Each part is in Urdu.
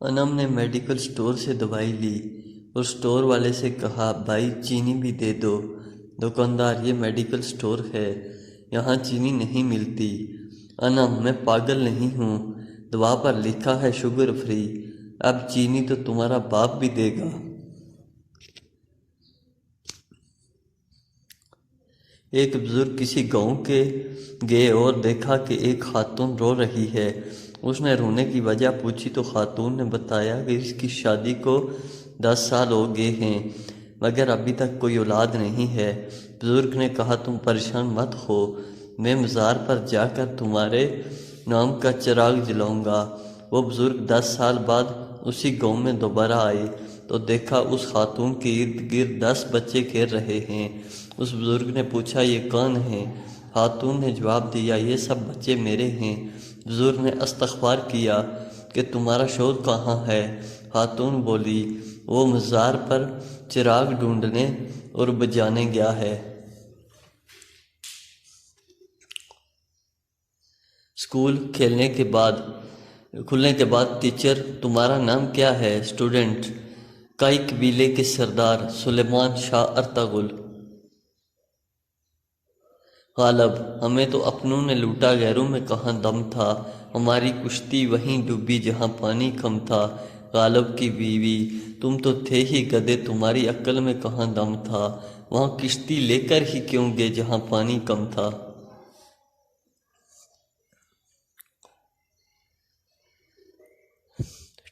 انم نے میڈیکل سٹور سے دوائی لی اور سٹور والے سے کہا بھائی چینی بھی دے دو۔ دکاندار یہ میڈیکل سٹور ہے، یہاں چینی نہیں ملتی۔ انم میں پاگل نہیں ہوں، دوا پر لکھا ہے شوگر فری، اب چینی تو تمہارا باپ بھی دے گا۔ ایک بزرگ کسی گاؤں کے گئے اور دیکھا کہ ایک خاتون رو رہی ہے۔ اس نے رونے کی وجہ پوچھی تو خاتون نے بتایا کہ اس کی شادی کو 10 سال ہو گئے ہیں مگر ابھی تک کوئی اولاد نہیں ہے۔ بزرگ نے کہا تم پریشان مت ہو، میں مزار پر جا کر تمہارے نام کا چراغ جلاؤں گا۔ وہ بزرگ 10 سال بعد اسی گاؤں میں دوبارہ آئے تو دیکھا اس خاتون کے ارد گرد 10 بچے کھیل رہے ہیں۔ اس بزرگ نے پوچھا یہ کون ہیں؟ خاتون نے جواب دیا یہ سب بچے میرے ہیں۔ بزرگ نے استغفار کیا کہ تمہارا شوہر کہاں ہے؟ خاتون بولی وہ مزار پر چراغ ڈھونڈنے اور بجھانے گیا ہے۔ اسکول کھلنے کے بعد ٹیچر تمہارا نام کیا ہے؟ اسٹوڈنٹ کائی قبیلے کے سردار سلیمان شاہ ارطغرل۔ غالب ہمیں تو اپنوں نے لوٹا غیروں میں کہاں دم تھا، ہماری کشتی وہیں ڈوبی جہاں پانی کم تھا۔ غالب کی بیوی تم تو تھے ہی گدھے، تمہاری عقل میں کہاں دم تھا، وہاں کشتی لے کر ہی کیوں گئے جہاں پانی کم تھا۔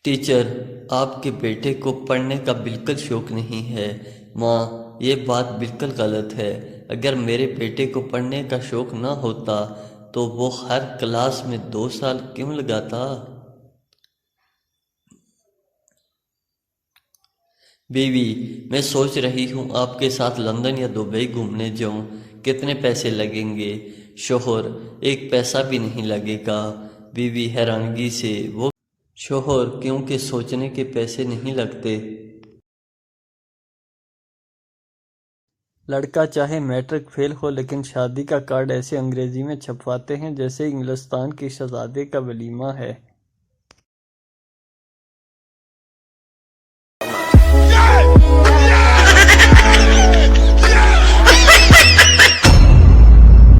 ٹیچر آپ کے بیٹے کو پڑھنے کا بالکل شوق نہیں ہے۔ ماں یہ بات بالکل غلط ہے، اگر میرے بیٹے کو پڑھنے کا شوق نہ ہوتا تو وہ ہر کلاس میں 2 سال کیوں لگاتا؟ بیوی میں سوچ رہی ہوں آپ کے ساتھ لندن یا دبئی گھومنے جاؤں، کتنے پیسے لگیں گے؟ شوہر ایک پیسہ بھی نہیں لگے گا۔ بیوی حیرانگی سے وہ شوہر کیونکہ سوچنے کے پیسے نہیں لگتے۔ لڑکا چاہے میٹرک فیل ہو لیکن شادی کا کارڈ ایسے انگریزی میں چھپواتے ہیں جیسے انگلستان کے شہزادے کا ولیمہ ہے۔